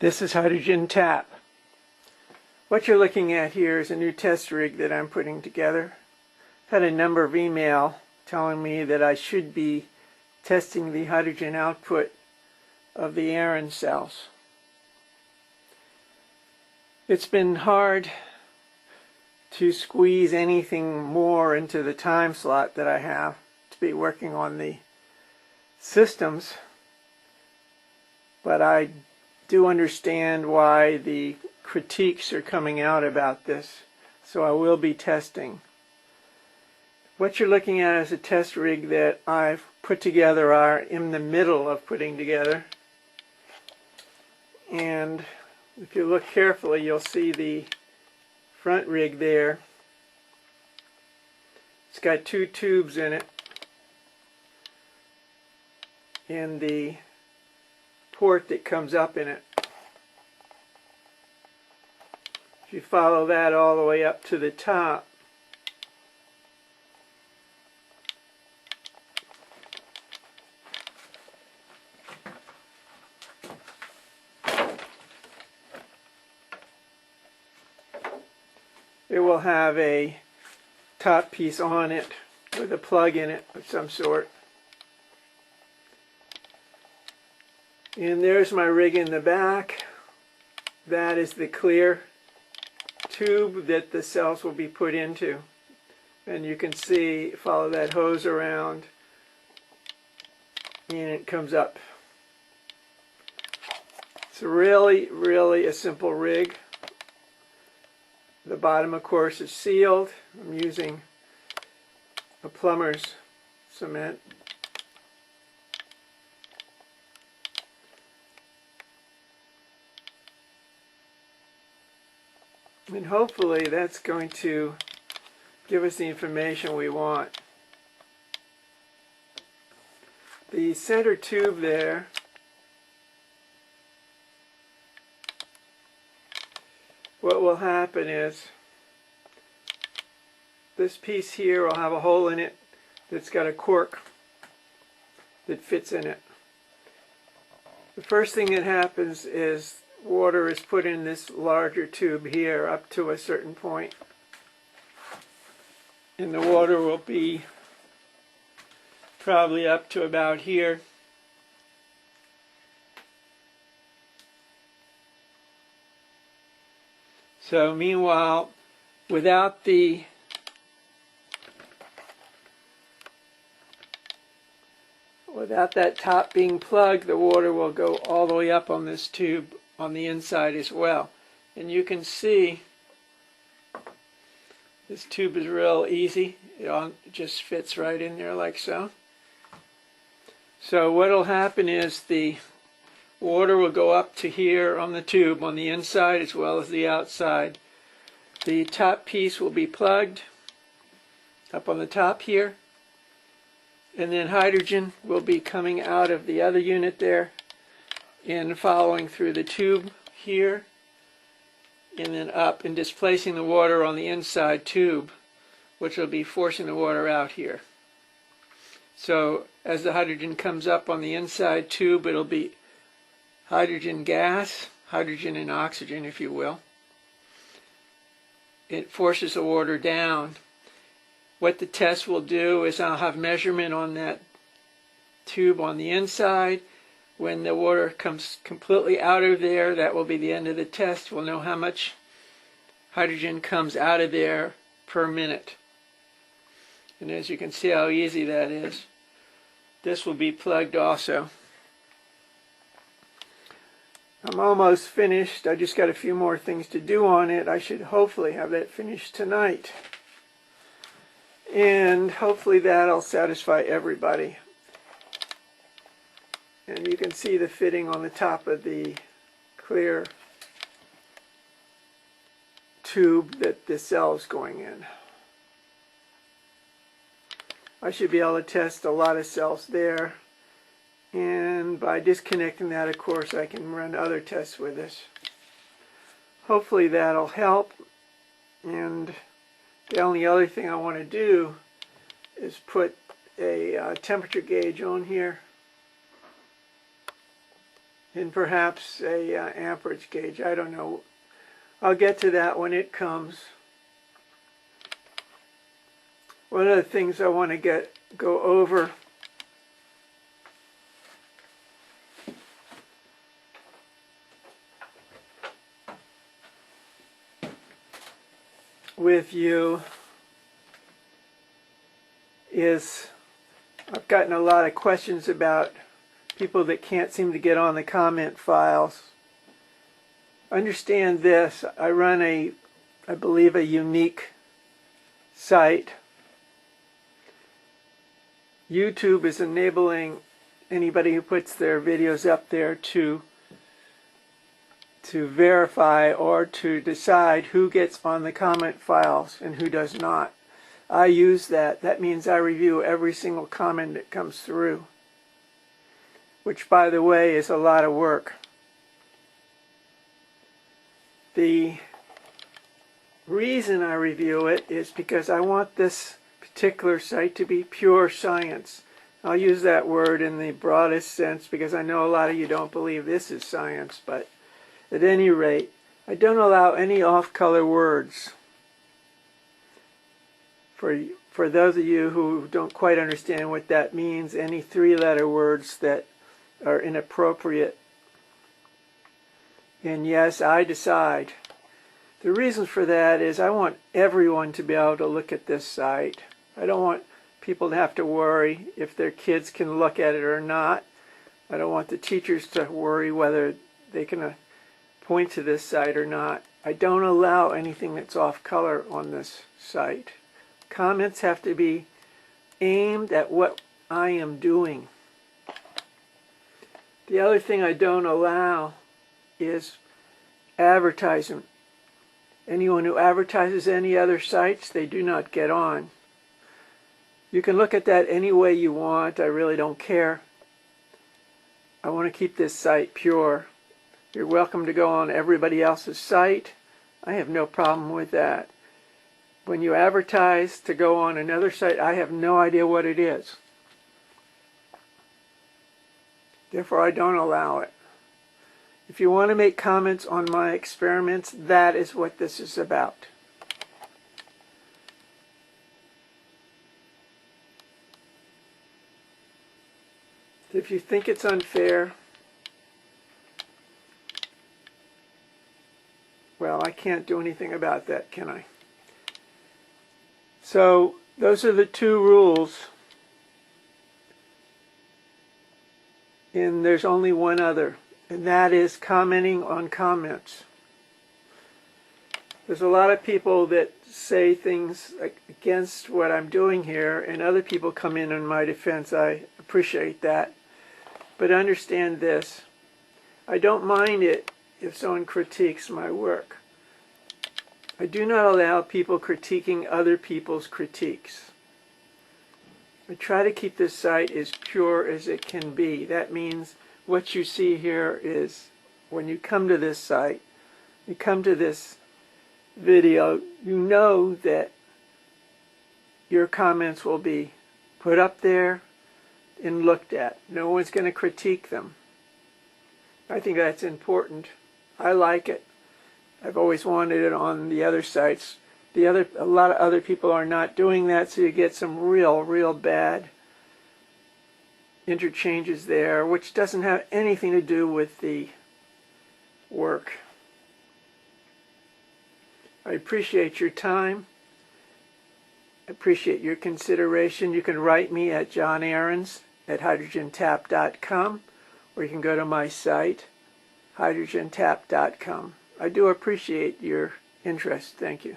This is Hydrogen Tap. What you're looking at here is a new test rig that I'm putting together. I've had a number of email telling me that I should be testing the hydrogen output of the Aran cells. It's been hard to squeeze anything more into the time slot that I have to be working on the systems, but I do understand why the critiques are coming out about this, so I will be testing. What you're looking at is a test rig that I've put together, are in the middle of putting together, and if you look carefully you'll see the front rig there. It's got two tubes in it and the port that comes up in it. If you follow that all the way up to the top, it will have a top piece on it with a plug in it of some sort. And there's my rig in the back. That is the clear tube that the cells will be put into. And you can see, follow that hose around, and it comes up. It's really a simple rig. The bottom, of course, is sealed. I'm using a plumber's cement. And hopefully that's going to give us the information we want. The center tube there what will happen is this piece here will have a hole in it that's got a cork that fits in it. The first thing that happens is water is put in this larger tube here up to a certain point, and the water will be probably up to about here. So meanwhile, without that top being plugged, the water will go all the way up on this tube on the inside as well. And you can see this tube is real easy. It just fits right in there like so. So what will happen is the water will go up to here on the tube on the inside as well as the outside. The top piece will be plugged up on the top here, and then hydrogen will be coming out of the other unit there and following through the tube here and then up and displacing the water on the inside tube, which will be forcing the water out here. So as the hydrogen comes up on the inside tube, it'll be hydrogen gas, hydrogen and oxygen if you will. It forces the water down. What the test will do is I'll have measurement on that tube on the inside. When the water comes completely out of there, that will be the end of the test. We'll know how much hydrogen comes out of there per minute. And as you can see how easy that is. This will be plugged also. I'm almost finished. I just got a few more things to do on it. I should hopefully have that finished tonight. And hopefully that'll satisfy everybody. And you can see the fitting on the top of the clear tube that the cell is going in. I should be able to test a lot of cells there. And by disconnecting that, of course, I can run other tests with this. Hopefully that'll help. And the only other thing I want to do is put a temperature gauge on here. and perhaps a amperage gauge. I don't know. I'll get to that when it comes. One of the things I want to go over with you is I've gotten a lot of questions about people that can't seem to get on the comment files. Understand this, I run I believe a unique site. YouTube is enabling anybody who puts their videos up there to verify or to decide who gets on the comment files and who does not. I use that. That means I review every single comment that comes through, which, by the way, is a lot of work. The reason I review it is because I want this particular site to be pure science. I'll use that word in the broadest sense because I know a lot of you don't believe this is science, but at any rate, I don't allow any off-color words. For those of you who don't quite understand what that means, any three-letter words that are inappropriate. And yes, I decide. The reason for that is I want everyone to be able to look at this site. I don't want people to have to worry if their kids can look at it or not. I don't want the teachers to worry whether they can point to this site or not. I don't allow anything that's off color on this site. Comments have to be aimed at what I am doing. The other thing I don't allow is advertisement. Anyone who advertises any other sites, they do not get on. You can look at that any way you want. I really don't care. I want to keep this site pure. You're welcome to go on everybody else's site. I have no problem with that. When you advertise to go on another site, I have no idea what it is. Therefore, I don't allow it. If you want to make comments on my experiments, that is what this is about. If you think it's unfair, well, I can't do anything about that, can I? So those are the two rules, and there's only one other, and that is commenting on comments. There's a lot of people that say things against what I'm doing here, and other people come in my defense. I appreciate that. But understand this, I don't mind it if someone critiques my work. I do not allow people critiquing other people's critiques. I try to keep this site as pure as it can be. That means what you see here is when you come to this site, you come to this video, you know that your comments will be put up there and looked at. No one's going to critique them. I think that's important. I like it. I've always wanted it on the other sites. A lot of other people are not doing that, so you get some real bad interchanges there, which doesn't have anything to do with the work. I appreciate your time. I appreciate your consideration. You can write me at johnaarons@hydrogentap.com, or you can go to my site, hydrogentap.com. I do appreciate your interest. Thank you.